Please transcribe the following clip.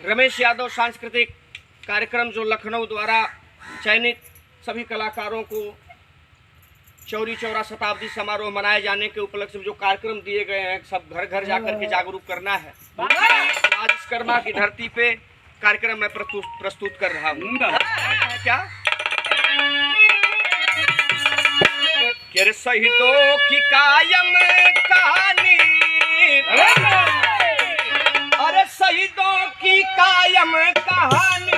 रमेश यादव सांस्कृतिक कार्यक्रम जो लखनऊ द्वारा चयनित सभी कलाकारों को चौरी चौरा शताब्दी समारोह मनाए जाने के उपलक्ष्य में जो कार्यक्रम दिए गए हैं, सब घर घर जाकर के जागरूक करना है। तो आज इस कर्मा की धरती पे कार्यक्रम मैं प्रस्तुत कर रहा हूँ। क्या शहीदों की कायम कहानी, अरे शहीदों की कायम कहानी